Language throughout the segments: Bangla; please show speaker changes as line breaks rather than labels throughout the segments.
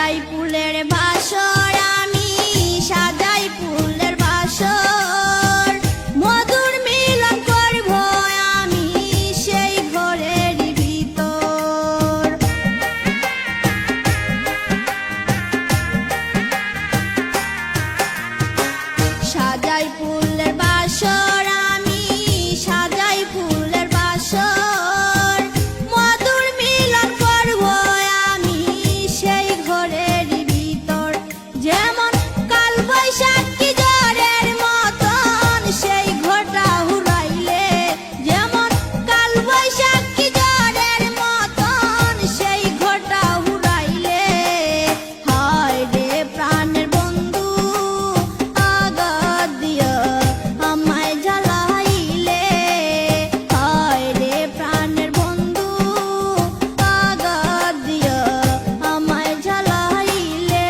সাজাই ফুলের বাসর আমি সাজাই ফুলের বাসর মধুর মিলন করব আমি সেই ঘরের ভিতর সাজাই ফুলের বাসর আমি সাজাই ফুলের বাসর মধুর মিলন করব আমি সেই ঘরের ভিতর যেমন কাল বৈশাখী ঝড়ের মতন সেই ঘরটা উড়াইলে যেমন কাল বৈশাখী ঝড়ের মতন সেই ঘরটা উড়াইলে হায় রে প্রাণের বন্ধু আঘাত দিয়া আমায় জ্বালাইলে হায় রে প্রাণের বন্ধু আঘাত দিয়া আমায় জ্বালাইলে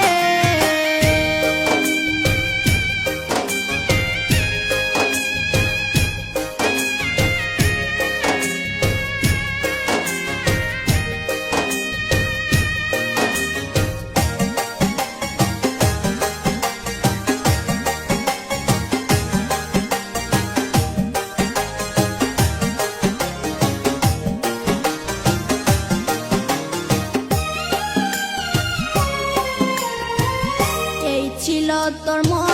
এই ছিল তোর মন